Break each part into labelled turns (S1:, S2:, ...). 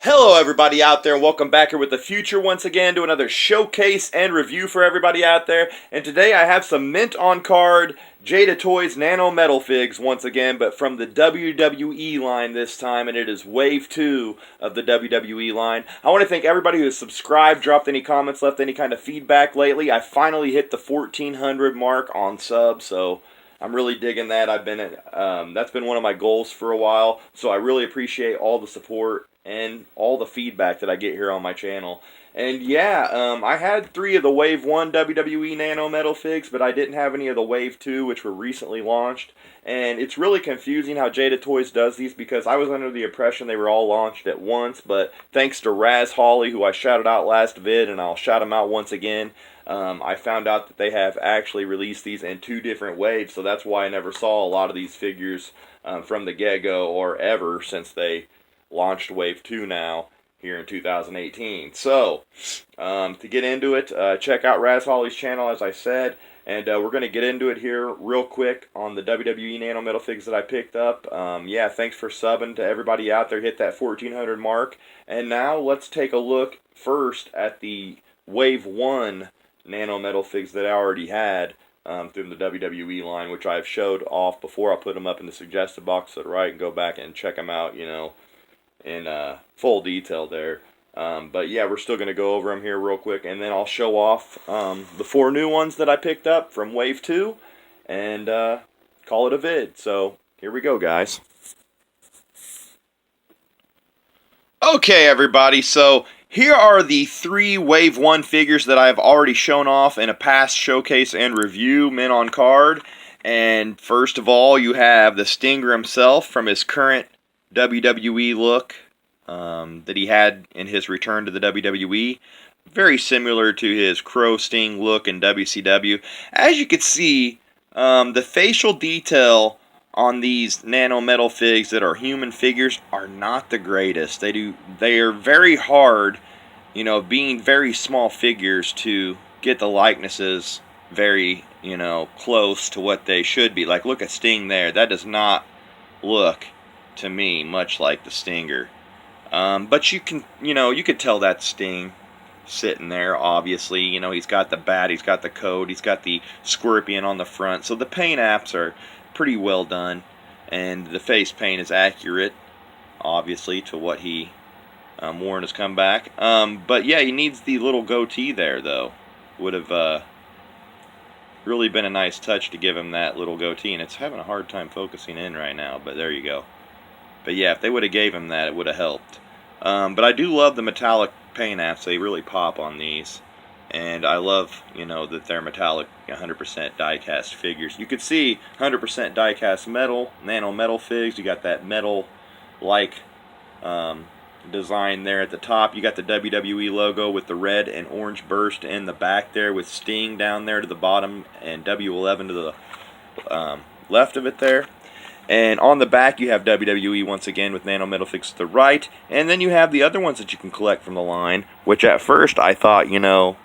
S1: Hello everybody out there, and welcome back here with the future once again to another showcase and review for everybody out there. And today I have some mint on card Jada Toys Nano Metalfigs once again, but from the WWE line this time, and it is Wave 2 of the WWE line. I want to thank everybody who has subscribed, dropped any comments, left any kind of feedback lately. I finally hit the 1,400 mark on subs, so I'm really digging that. That's been one of my goals for a while, so I really appreciate all the support and all the feedback that I get here on my channel. And yeah, I had 3 of the Wave 1 WWE Nano Metalfigs, but I didn't have any of the Wave 2, which were recently launched. And it's really confusing how Jada Toys does these, because I was under the impression they were all launched at once, but thanks to Raz Holly, who I shouted out last vid, and I'll shout him out once again, I found out that they have actually released these in 2 different waves, so that's why I never saw a lot of these figures from the get-go or ever since they launched Wave 2 now here in 2018. So, to get into it, check out Raz Holly's channel, as I said, and we're going to get into it here real quick on the WWE Nano Metalfigs that I picked up. Yeah, thanks for subbing to everybody out there. Hit that 1,400 mark. And now let's take a look first at the Wave 1 Nano Metalfigs that I already had through the WWE line, which I've showed off before. I'll put them up in the suggested box to the right and go back and check them out, you know, in full detail there. But yeah, we're still going to go over them here real quick, and then I'll show off the 4 new ones that I picked up from Wave 2 and call it a vid. So here we go, guys. Okay, everybody, so here are the 3 Wave 1 figures that I've already shown off in a past showcase and review, mint on card. And first of all, you have the Stinger himself from his current WWE look that he had in his return to the WWE. Very similar to his Crow Sting look in WCW. As you can see, the facial detail on these Nano Metalfigs that are human figures are not the greatest. They are very hard, you know, being very small figures, to get the likenesses very, you know, close to what they should be. Like, look at Sting there. That does not look, to me, much like the Stinger. But you can, you know, you could tell that Sting sitting there, obviously. You know, he's got the bat, he's got the coat, he's got the scorpion on the front. So the paint apps are pretty well done, and the face paint is accurate, obviously, to what he wore in his comeback. But yeah, he needs the little goatee there, though. Would have really been a nice touch to give him that little goatee, and it's having a hard time focusing in right now, but there you go. But yeah, if they would have gave him that, it would have helped. But I do love the metallic paint apps. They really pop on these. And I love, you know, that they're metallic 100% die-cast figures. You could see 100% die-cast metal, Nano Metalfigs. You got that metal-like design there at the top. You got the WWE logo with the red and orange burst in the back there, with Sting down there to the bottom and W11 to the left of it there. And on the back you have WWE once again with Nano Metalfigs to the right. And then you have the other ones that you can collect from the line, which at first I thought, you know,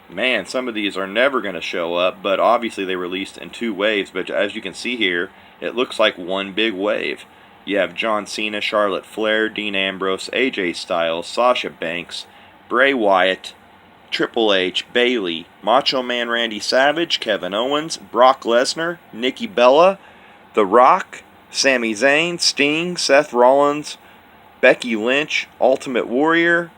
S1: man, some of these are never going to show up, but obviously they released in 2 waves. But as you can see here, it looks like one big wave. You have John Cena, Charlotte Flair, Dean Ambrose, AJ Styles, Sasha Banks, Bray Wyatt, Triple H, Bayley, Macho Man Randy Savage, Kevin Owens, Brock Lesnar, Nikki Bella, The Rock, Sami Zayn, Sting, Seth Rollins, Becky Lynch, Ultimate Warrior,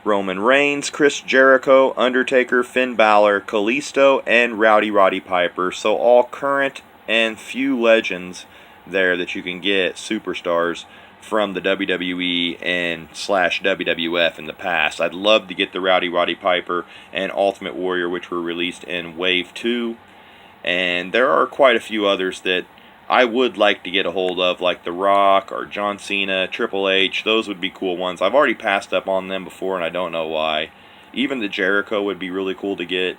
S1: Roman Reigns, Chris Jericho, Undertaker, Finn Bálor, Kalisto, and Roddy Piper. So all current and few legends there that you can get, superstars from the WWE and / WWF in the past. I'd love to get the Roddy Piper and Ultimate Warrior, which were released in Wave 2. And there are quite a few others that I would like to get a hold of, like The Rock or John Cena, Triple H. Those would be cool ones. I've already passed up on them before, and I don't know why. Even the Jericho would be really cool to get.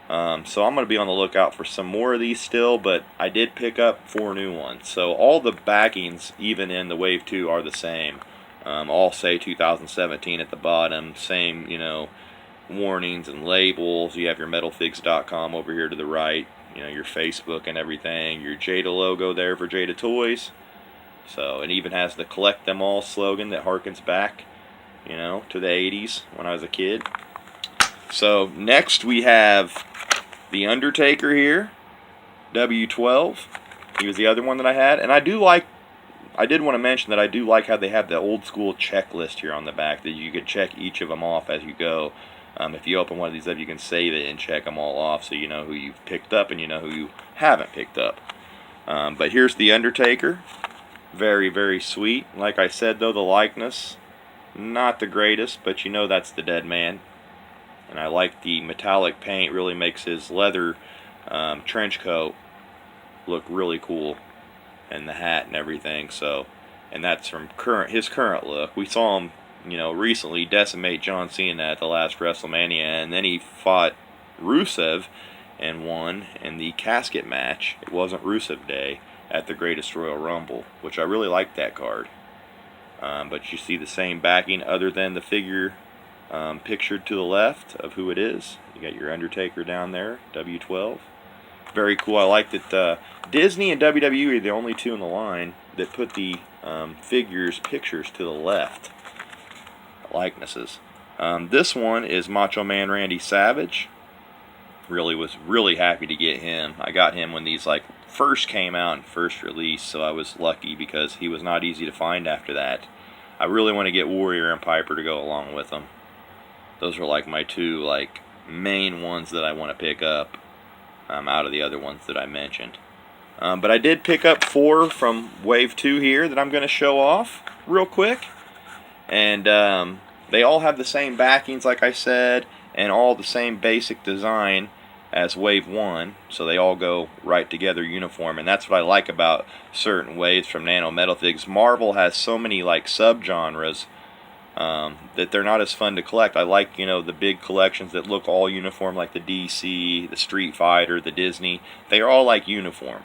S1: So I'm going to be on the lookout for some more of these still, but I did pick up 4 new ones. So all the backings, even in the Wave 2, are the same. All say 2017 at the bottom. Same, you know, warnings and labels. You have your metalfigs.com over here to the right. You know, your Facebook and everything, your Jada logo there for Jada Toys. So it even has the Collect Them All slogan that harkens back you know, to the 80s when I was a kid. So next we have the Undertaker here, W12. He was the other one that I had, and I did want to mention that I do like how they have the old school checklist here on the back, that you could check each of them off as you go. If you open one of these up, you can save it and check them all off, so you know who you've picked up and you know who you haven't picked up. But here's the Undertaker. Very, very sweet. Like I said, though, the likeness, not the greatest, but you know that's the dead man. And I like the metallic paint. Really makes his leather trench coat look really cool, and the hat and everything. So, and that's from his current look. We saw him, you know, recently decimate John Cena at the last WrestleMania, and then he fought Rusev and won in the casket match. It wasn't Rusev Day at the Greatest Royal Rumble, which I really liked that card. But you see the same backing other than the figure pictured to the left of who it is. You got your Undertaker down there, W12. Very cool. I like that Disney and WWE are the only two in the line that put the figures pictures to the left, likenesses. This one is Macho Man Randy Savage. Was really happy to get him. I got him when these like first came out and first released, so I was lucky because he was not easy to find after that. I really want to get Warrior and Piper to go along with them. Those are like my two like main ones that I want to pick up out of the other ones that I mentioned. But I did pick up 4 from Wave 2 here that I'm going to show off real quick. And they all have the same backings, like I said, and all the same basic design as Wave 1, so they all go right together uniform, and that's what I like about certain waves from Nano Metalfigs. Marvel has so many like subgenres that they're not as fun to collect. I like, you know, the big collections that look all uniform, like the DC, the Street Fighter, the Disney. They are all like uniform,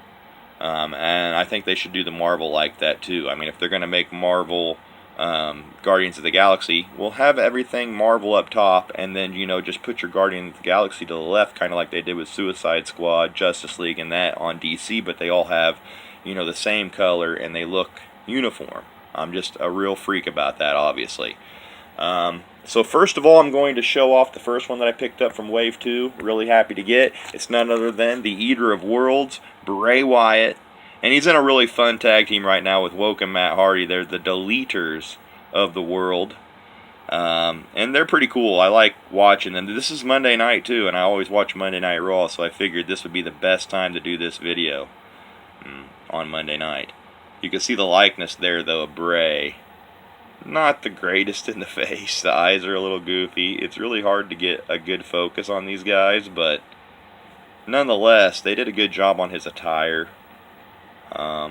S1: and I think they should do the Marvel like that too. I mean, if they're going to make Marvel Guardians of the Galaxy, we'll have everything Marvel up top, and then, you know, just put your Guardians of the Galaxy to the left, kind of like they did with Suicide Squad, Justice League, and that on DC, but they all have, you know, the same color, and they look uniform. I'm just a real freak about that, obviously. So first of all, I'm going to show off the first one that I picked up from Wave 2. Really happy to get. It's none other than the Eater of Worlds, Bray Wyatt. And he's in a really fun tag team right now with Woke and Matt Hardy. They're the Deleters of the World. And they're pretty cool. I like watching them. This is Monday night too, and I always watch Monday Night Raw, so I figured this would be the best time to do this video on Monday night. You can see the likeness there, though, of Bray. Not the greatest in the face. The eyes are a little goofy. It's really hard to get a good focus on these guys, but nonetheless, they did a good job on his attire. A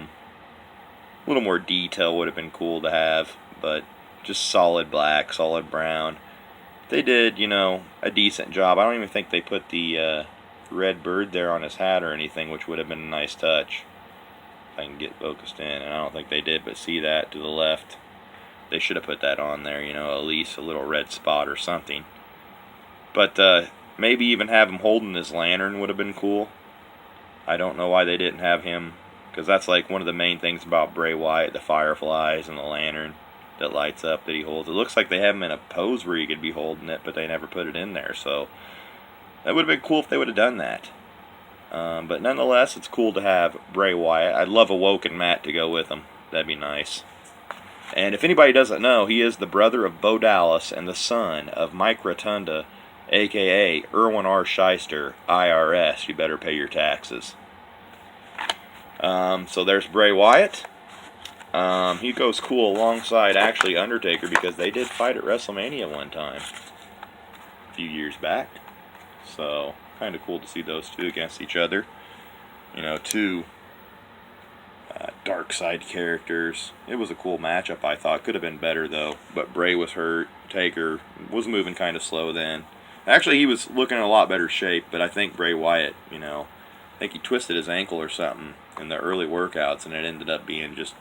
S1: little more detail would have been cool to have, but just solid black, solid brown. They did, you know, a decent job. I don't even think they put the red bird there on his hat or anything, which would have been a nice touch. If I can get focused in, and I don't think they did, but see that to the left? They should have put that on there, you know, at least a little red spot or something. But maybe even have him holding his lantern would have been cool. I don't know why they didn't have him, because that's like one of the main things about Bray Wyatt, the fireflies and the lantern that lights up that he holds. It looks like they have him in a pose where he could be holding it, but they never put it in there, so that would have been cool if they would have done that. But nonetheless, it's cool to have Bray Wyatt. I'd love a Woken Matt to go with him. That'd be nice. And if anybody doesn't know, he is the brother of Bo Dallas and the son of Mike Rotunda, a.k.a. Erwin R. Shyster, IRS. You better pay your taxes. So there's Bray Wyatt. He goes cool alongside, actually, Undertaker, because they did fight at WrestleMania one time a few years back. So, kind of cool to see those two against each other. You know, two dark side characters. It was a cool matchup, I thought. Could have been better, though. But Bray was hurt. Taker was moving kind of slow then. Actually, he was looking in a lot better shape, but I think Bray Wyatt, you know, I think he twisted his ankle or something in the early workouts, and it ended up being just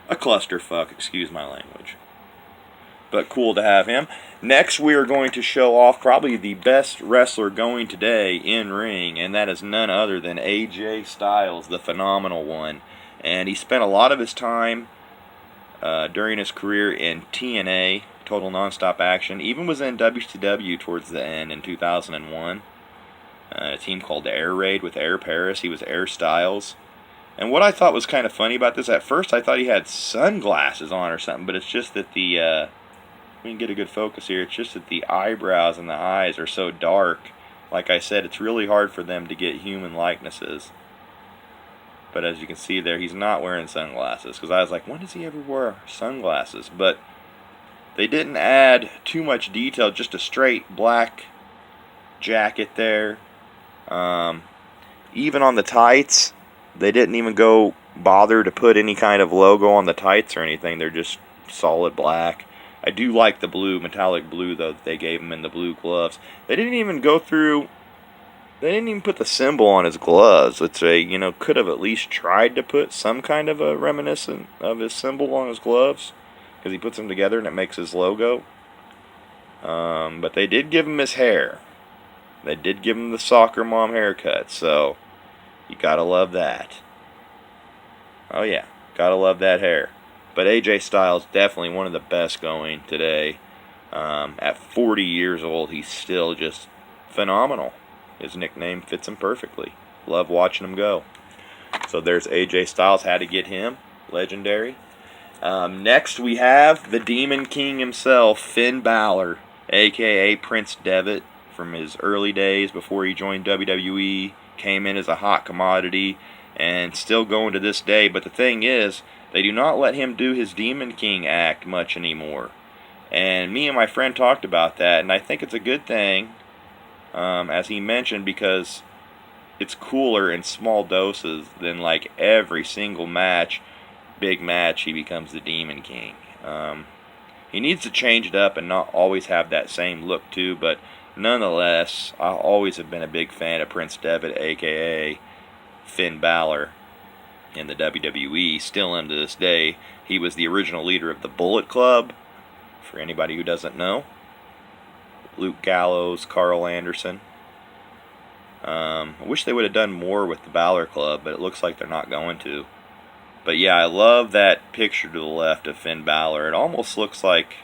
S1: a clusterfuck, excuse my language. But cool to have him. Next, we are going to show off probably the best wrestler going today in ring, and that is none other than AJ Styles, the phenomenal one. And he spent a lot of his time during his career in TNA, total nonstop action. Even was in WCW towards the end in 2001. A team called Air Raid with Air Paris. He was Air Styles. And what I thought was kind of funny about this, at first I thought he had sunglasses on or something, but it's just that we can get a good focus here, it's just that the eyebrows and the eyes are so dark. Like I said, it's really hard for them to get human likenesses. But as you can see there, he's not wearing sunglasses, because I was like, when does he ever wear sunglasses? But they didn't add too much detail, just a straight black jacket there. Even on the tights, they didn't even go bother to put any kind of logo on the tights or anything. They're just solid black. I do like the blue, metallic blue, though, that they gave him in the blue gloves. They didn't even go through, they didn't even put the symbol on his gloves. Let's say, could have at least tried to put some kind of a reminiscent of his symbol on his gloves, because he puts them together and it makes his logo. But they did give him his hair. They did give him the soccer mom haircut, so you gotta love that. Oh yeah, gotta love that hair. But AJ Styles, definitely one of the best going today. At 40 years old, he's still just phenomenal. His nickname fits him perfectly. Love watching him go. So there's AJ Styles. Had to get him. Legendary. Next we have the Demon King himself, Finn Bálor, a.k.a. Prince Devitt, from his early days before he joined WWE. Came in as a hot commodity and still going to this day. But the thing is, they do not let him do his Demon King act much anymore. And me and my friend talked about that, and I think it's a good thing, as he mentioned, because it's cooler in small doses than like every single match, big match, he becomes the Demon King. He needs to change it up and not always have that same look too, but nonetheless, I always have been a big fan of Prince Devitt, a.k.a. Finn Bálor, in the WWE, still am to this day. He was the original leader of the Bullet Club, for anybody who doesn't know. Luke Gallows, Carl Anderson. I wish they would have done more with the Bálor Club, but it looks like they're not going to. But yeah, I love that picture to the left of Finn Bálor. It almost looks like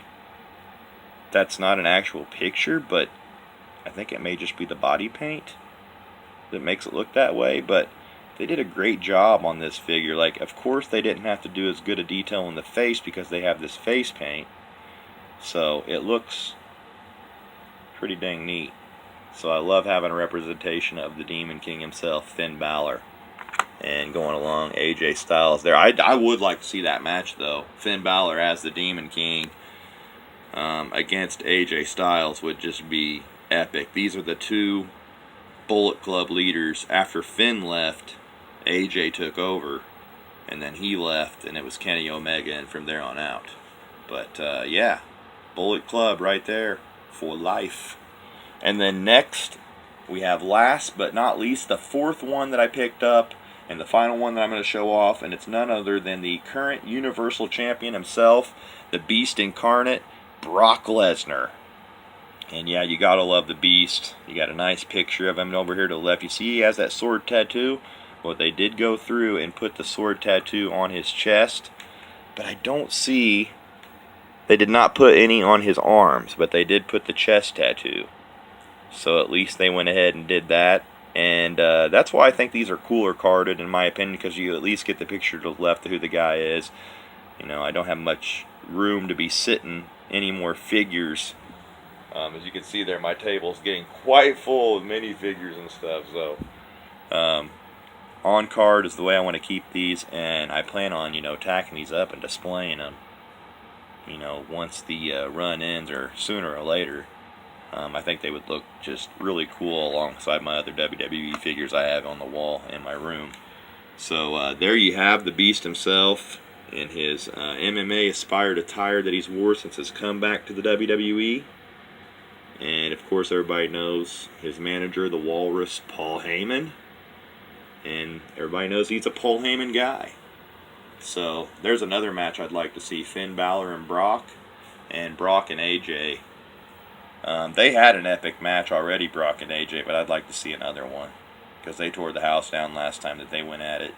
S1: that's not an actual picture, but I think it may just be the body paint that makes it look that way. But they did a great job on this figure. Like, of course they didn't have to do as good a detail in the face because they have this face paint. So it looks pretty dang neat. So I love having a representation of the Demon King himself, Finn Bálor. And going along, AJ Styles there. I would like to see that match, though. Finn Bálor as the Demon King against AJ Styles would just be epic. These are the two Bullet Club leaders. After Finn left, AJ took over, and then he left, and it was Kenny Omega, and from there on out. But yeah, Bullet Club right there for life. And then next, we have last but not least, the fourth one that I picked up, and the final one that I'm going to show off, and it's none other than the current Universal Champion himself, the Beast Incarnate, Brock Lesnar. And yeah, you gotta love the Beast. You got a nice picture of him over here to the left. You see he has that sword tattoo? Well, they did go through and put the sword tattoo on his chest, but I don't see, they did not put any on his arms, but they did put the chest tattoo. So at least they went ahead and did that. And that's why I think these are cooler carded, in my opinion, because you at least get the picture to the left of who the guy is. I don't have much room to be sitting any more figures. As you can see there, my table's getting quite full of minifigures and stuff. So, on card is the way I want to keep these, and I plan on, tacking these up and displaying them, once the run ends, or sooner or later. I think they would look just really cool alongside my other WWE figures I have on the wall in my room. So there you have the Beast himself in his MMA-inspired attire that he's wore since his comeback to the WWE. And of course everybody knows his manager, the Walrus, Paul Heyman. And everybody knows he's a Paul Heyman guy. So there's another match I'd like to see, Finn Bálor and Brock and AJ. They had an epic match already, Brock and AJ, but I'd like to see another one, because they tore the house down last time that they went at it.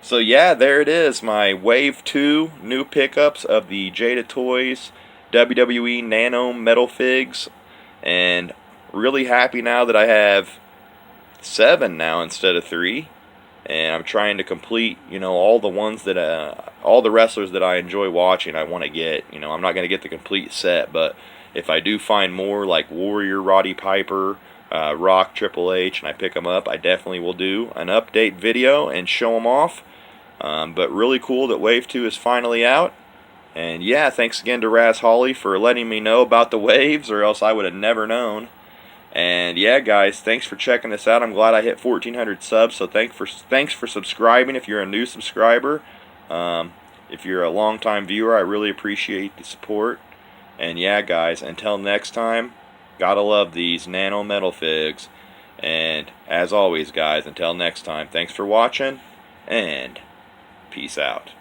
S1: So yeah, there it is, my Wave 2 new pickups of the Jada Toys WWE Nano Metalfigs, and really happy now that I have 7 now instead of 3. And I'm trying to complete, all the ones that, all the wrestlers that I enjoy watching, I want to get. I'm not going to get the complete set, but if I do find more like Warrior, Roddy Piper, Rock, Triple H, and I pick them up, I definitely will do an update video and show them off. But really cool that Wave 2 is finally out. And yeah, thanks again to Raz Holly for letting me know about the waves, or else I would have never known. And yeah, guys, thanks for checking this out. I'm glad I hit 1,400 subs, so thanks for subscribing if you're a new subscriber. If you're a long-time viewer, I really appreciate the support. And yeah, guys, until next time, gotta love these Nano Metalfigs. And as always, guys, until next time, thanks for watching, and peace out.